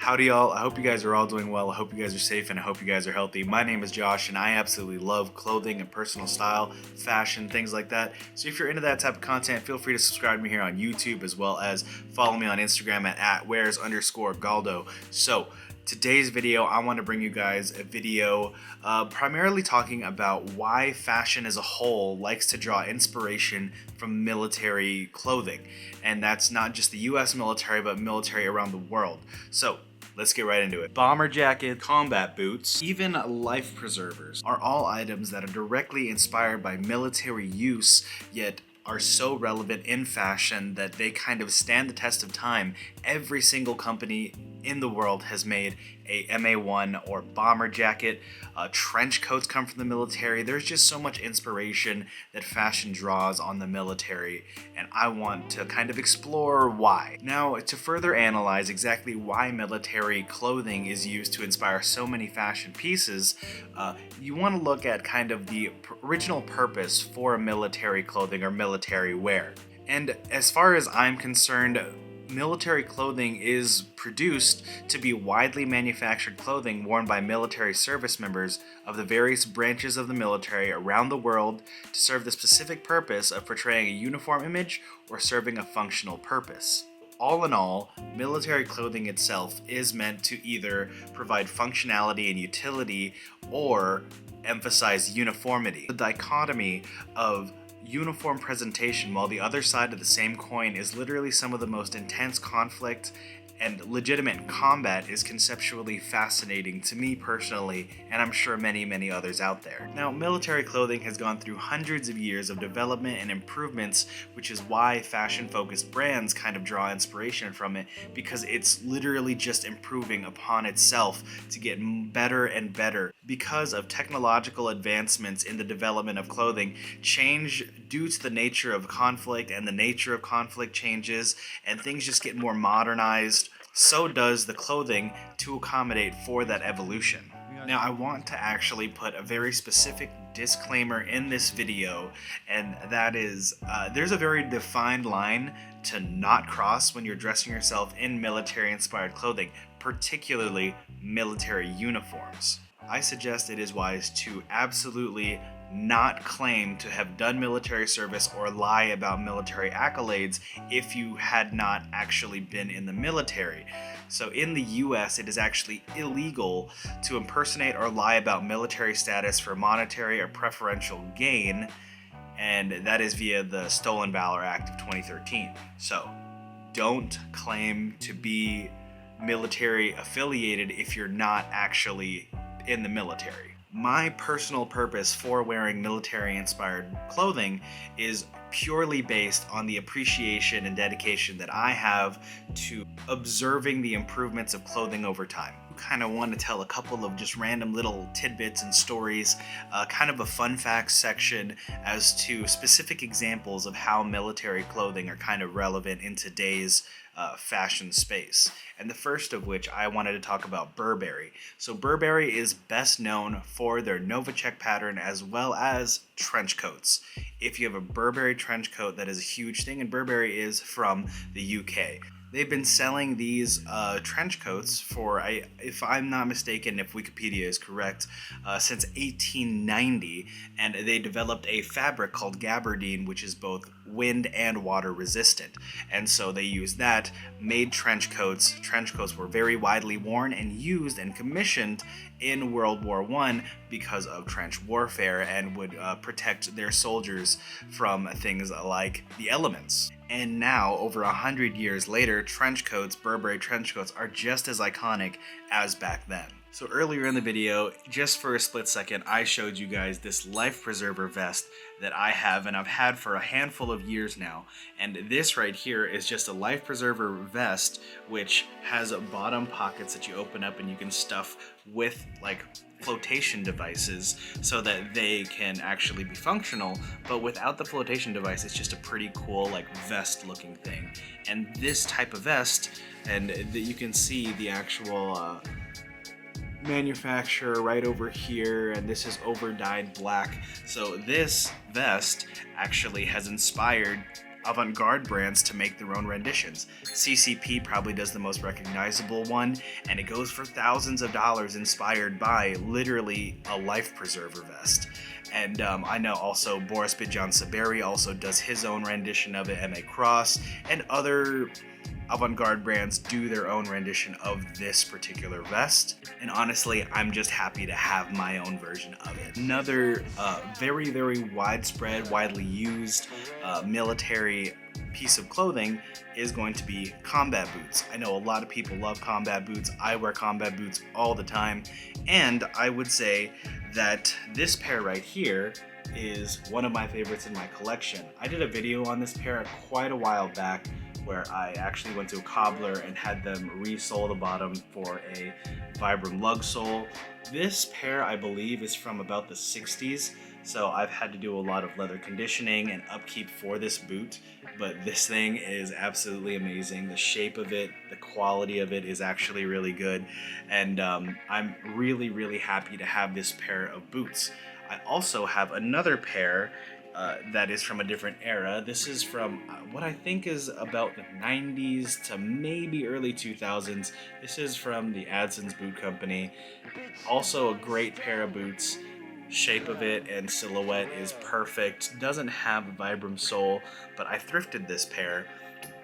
Howdy y'all, I hope you guys are all doing well, I hope you guys are safe, and I hope you guys are healthy. My name is Josh, and I absolutely love clothing and personal style, fashion, things like that. So if you're into that type of content, feel free to subscribe to me here on YouTube, as well as follow me on Instagram at @wears_Galdo. So today's video, I want to bring you guys a video primarily talking about why fashion as a whole likes to draw inspiration from military clothing. And that's not just the US military, but military around the world. So let's get right into it. Bomber jacket, combat boots, even life preservers are all items that are directly inspired by military use, yet are so relevant in fashion that they kind of stand the test of time. Every single company in the world has made a MA1 or bomber jacket. Trench coats come from the military. There's just so much inspiration that fashion draws on the military, and I want to kind of explore why. Now, to further analyze exactly why military clothing is used to inspire so many fashion pieces, you want to look at kind of the original purpose for military clothing or military wear. And as far as I'm concerned, military clothing is produced to be widely manufactured clothing worn by military service members of the various branches of the military around the world to serve the specific purpose of portraying a uniform image or serving a functional purpose. All in all, military clothing itself is meant to either provide functionality and utility or emphasize uniformity. The dichotomy of uniform presentation, while the other side of the same coin is literally some of the most intense conflict and legitimate combat, is conceptually fascinating to me personally, and I'm sure many others out there. Now, military clothing has gone through hundreds of years of development and improvements, which is why fashion-focused brands kind of draw inspiration from it, because it's literally just improving upon itself to get better and better. Because of technological advancements in the development of clothing, change due to the nature of conflict, and the nature of conflict changes, and things just get more modernized, so does the clothing to accommodate for that evolution. Now, I want to actually put a very specific disclaimer in this video, and that is, there's a very defined line to not cross when you're dressing yourself in military-inspired clothing, particularly military uniforms. I suggest it is wise to absolutely not claim to have done military service or lie about military accolades if you had not actually been in the military. So in the US, it is actually illegal to impersonate or lie about military status for monetary or preferential gain, and that is via the Stolen Valor Act of 2013. So don't claim to be military affiliated if you're not actually in the military. My personal purpose for wearing military-inspired clothing is purely based on the appreciation and dedication that I have to observing the improvements of clothing over time. I kind of want to tell a couple of just random little tidbits and stories, kind of a fun facts section as to specific examples of how military clothing are kind of relevant in today's fashion space. And the first of which I wanted to talk about Burberry. So Burberry is best known for their Novacek pattern as well as trench coats. If you have a Burberry trench coat, that is a huge thing, and Burberry is from the UK. They've been selling these trench coats for, if I'm not mistaken, if Wikipedia is correct, since 1890, and they developed a fabric called gabardine, which is both wind and water resistant. And so they used that, made trench coats. Trench coats were very widely worn and used and commissioned in World War I because of trench warfare, and would protect their soldiers from things like the elements. And now, over 100 years later, trench coats, Burberry trench coats, are just as iconic as back then. So earlier in the video, just for a split second, I showed you guys this life preserver vest that I have, and I've had for a handful of years now. And this right here is just a life preserver vest, which has bottom pockets that you open up and you can stuff with like flotation devices so that they can actually be functional, but without the flotation device, it's just a pretty cool like vest looking thing. And this type of vest, and you can see the actual manufacturer right over here, and this is over dyed black. So this vest actually has inspired avant-garde brands to make their own renditions. CCP probably does the most recognizable one, and it goes for thousands of dollars, inspired by literally a life preserver vest. And I know also Boris Bijan Saberi also does his own rendition of it, MA Cross, and other avant-garde brands do their own rendition of this particular vest. And honestly, I'm just happy to have my own version of it. Another very, very widespread, widely used military piece of clothing is going to be combat boots. I know a lot of people love combat boots. I wear combat boots all the time. And I would say that this pair right here is one of my favorites in my collection. I did a video on this pair quite a while back where I actually went to a cobbler and had them resole the bottom for a Vibram lug sole. This pair, I believe, is from about the 60s, so I've had to do a lot of leather conditioning and upkeep for this boot, but this thing is absolutely amazing. The shape of it, the quality of it is actually really good, and I'm really, really happy to have this pair of boots. I also have another pair that is from a different era. This is from what I think is about the 90s to maybe early 2000s. This is from the Adson's Boot Company. Also a great pair of boots. Shape of it and silhouette is perfect. Doesn't have a Vibram sole, but I thrifted this pair,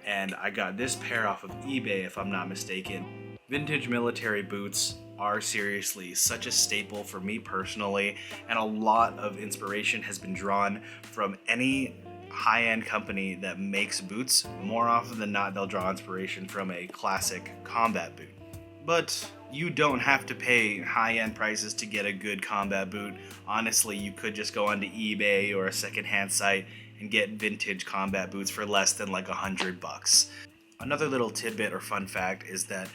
and I got this pair off of eBay if I'm not mistaken. Vintage military boots are seriously such a staple for me personally, and a lot of inspiration has been drawn from any high-end company that makes boots. More often than not, they'll draw inspiration from a classic combat boot. But you don't have to pay high-end prices to get a good combat boot. Honestly, you could just go onto eBay or a secondhand site and get vintage combat boots for less than like $100. Another little tidbit or fun fact is that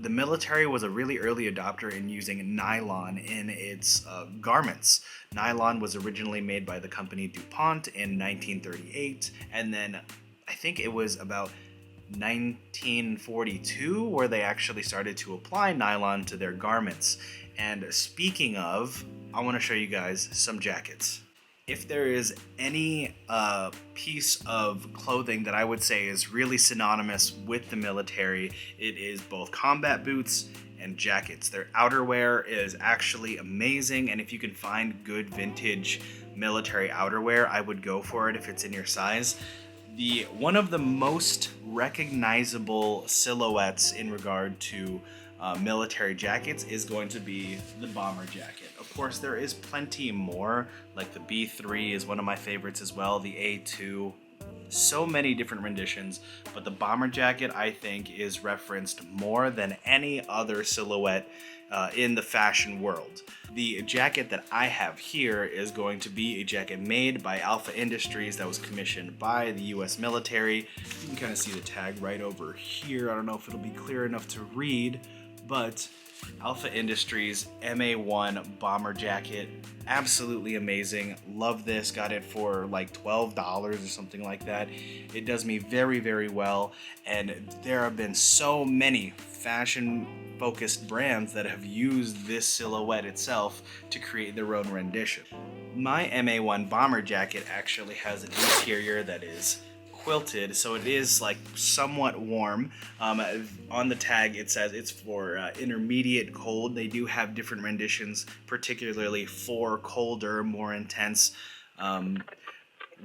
the military was a really early adopter in using nylon in its garments. Nylon was originally made by the company DuPont in 1938, and then I think it was about 1942 where they actually started to apply nylon to their garments. And speaking of, I want to show you guys some jackets. If there is any piece of clothing that I would say is really synonymous with the military, it is both combat boots and jackets. Their outerwear is actually amazing, and if you can find good vintage military outerwear, I would go for it if it's in your size. One of the most recognizable silhouettes in regard to military jackets is going to be the bomber jacket. Of course, there is plenty more, like the B3 is one of my favorites as well, the A2, so many different renditions, but the bomber jacket I think is referenced more than any other silhouette in the fashion world. The jacket that I have here is going to be a jacket made by Alpha Industries that was commissioned by the US military. You can kind of see the tag right over here. I don't know if it'll be clear enough to read, but Alpha Industries MA1 bomber jacket, absolutely amazing. Love this, got it for like $12 or something like that. It does me very, very well, and there have been so many fashion focused brands that have used this silhouette itself to create their own rendition. My MA1 bomber jacket actually has an interior that is quilted, so it is like somewhat warm. On the tag it says it's for intermediate cold. They do have different renditions, particularly for colder, more intense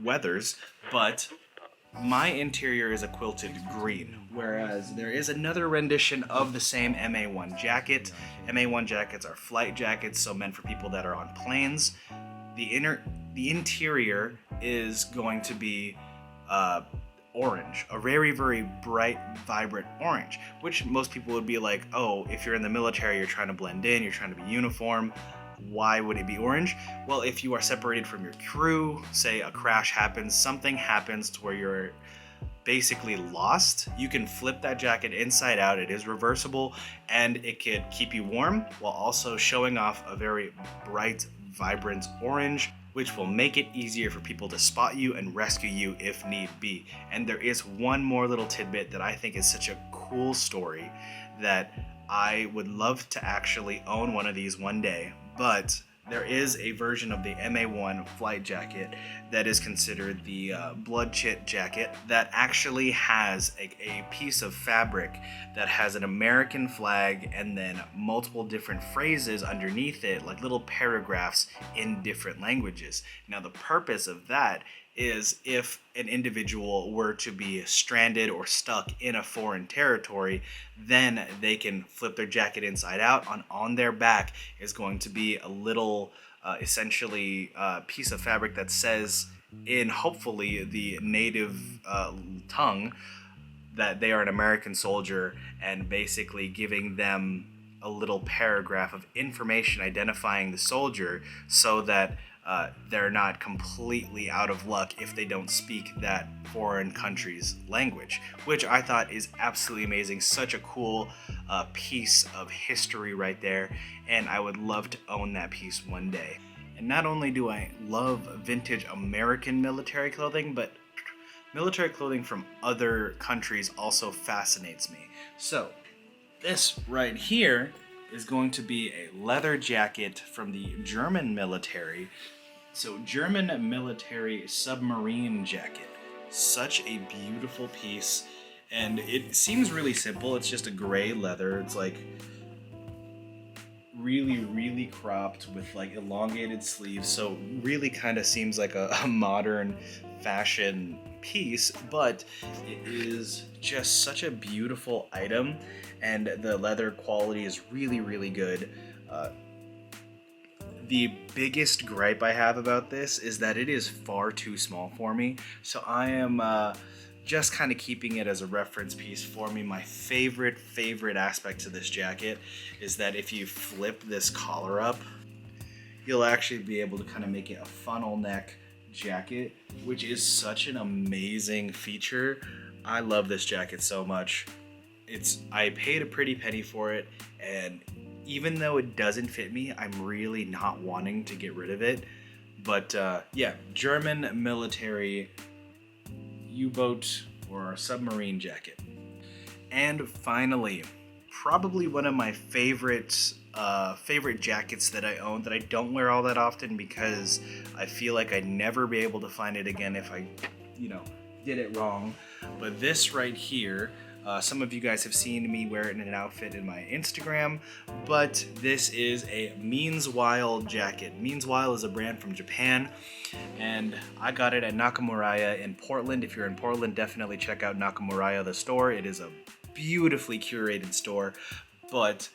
weathers, but my interior is a quilted green, whereas there is another rendition of the same MA1 jacket. MA1 jackets are flight jackets, so meant for people that are on planes. The interior is going to be orange, a very, very bright, vibrant orange, which most people would be like, oh, if you're in the military, you're trying to blend in, you're trying to be uniform, why would it be orange? Well, if you are separated from your crew, say a crash happens, something happens to where you're basically lost, you can flip that jacket inside out. It is reversible, and it could keep you warm while also showing off a very bright, vibrant orange, which will make it easier for people to spot you and rescue you if need be. And there is one more little tidbit that I think is such a cool story that I would love to actually own one of these one day, but there is a version of the MA1 flight jacket that is considered the blood chit jacket that actually has a piece of fabric that has an American flag and then multiple different phrases underneath it, like little paragraphs in different languages. Now, the purpose of that is if an individual were to be stranded or stuck in a foreign territory, then they can flip their jacket inside out. On their back is going to be a little essentially piece of fabric that says in hopefully the native tongue that they are an American soldier, and basically giving them a little paragraph of information identifying the soldier so that they're not completely out of luck if they don't speak that foreign country's language, which I thought is absolutely amazing. Such a cool piece of history right there, and I would love to own that piece one day. And not only do I love vintage American military clothing, but military clothing from other countries also fascinates me. So this right here is going to be a leather jacket from the German military. So German military submarine jacket. Such a beautiful piece, and it seems really simple. It's just a gray leather. It's like really cropped with like elongated sleeves, so really kind of seems like a modern fashion piece, but it is just such a beautiful item, and the leather quality is really good. The biggest gripe I have about this is that it is far too small for me, so I am just kind of keeping it as a reference piece for me. My favorite aspect to this jacket is that if you flip this collar up, you'll actually be able to kind of make it a funnel neck jacket, which is such an amazing feature. I love this jacket so much. I paid a pretty penny for it, and even though it doesn't fit me, I'm really not wanting to get rid of it. But yeah, German military U-boat or submarine jacket. And finally, probably one of my favorite jackets that I own that I don't wear all that often because I feel like I'd never be able to find it again if I, did it wrong. But this right here, some of you guys have seen me wear it in an outfit in my Instagram, but this is a Meansweil jacket. Meansweil is a brand from Japan, and I got it at Nakamuraya in Portland. If you're in Portland, definitely check out Nakamuraya, the store. It is a beautifully curated store, but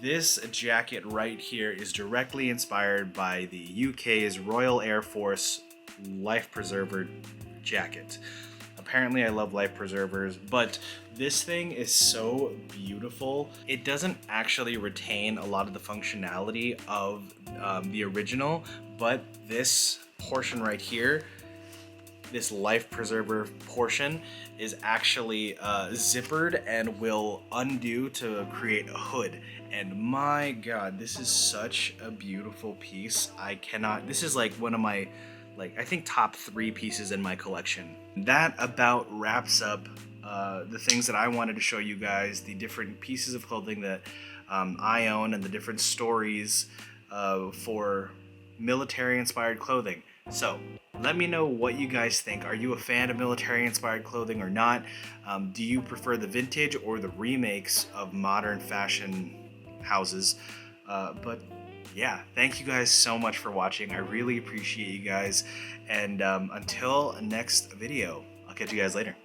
this jacket right here is directly inspired by the UK's Royal Air Force life preserver jacket. Apparently I love life preservers, but this thing is so beautiful. It doesn't actually retain a lot of the functionality of the original, but this portion right here, this life preserver portion, is actually zippered and will undo to create a hood. And my god, this is such a beautiful piece. This is like one of my, I think top 3 pieces in my collection. That about wraps up the things that I wanted to show you guys, the different pieces of clothing that I own and the different stories for military-inspired clothing. So let me know what you guys think. Are you a fan of military-inspired clothing or not? Do you prefer the vintage or the remakes of modern fashion houses? But yeah, thank you guys so much for watching. I really appreciate you guys. And until next video, I'll catch you guys later.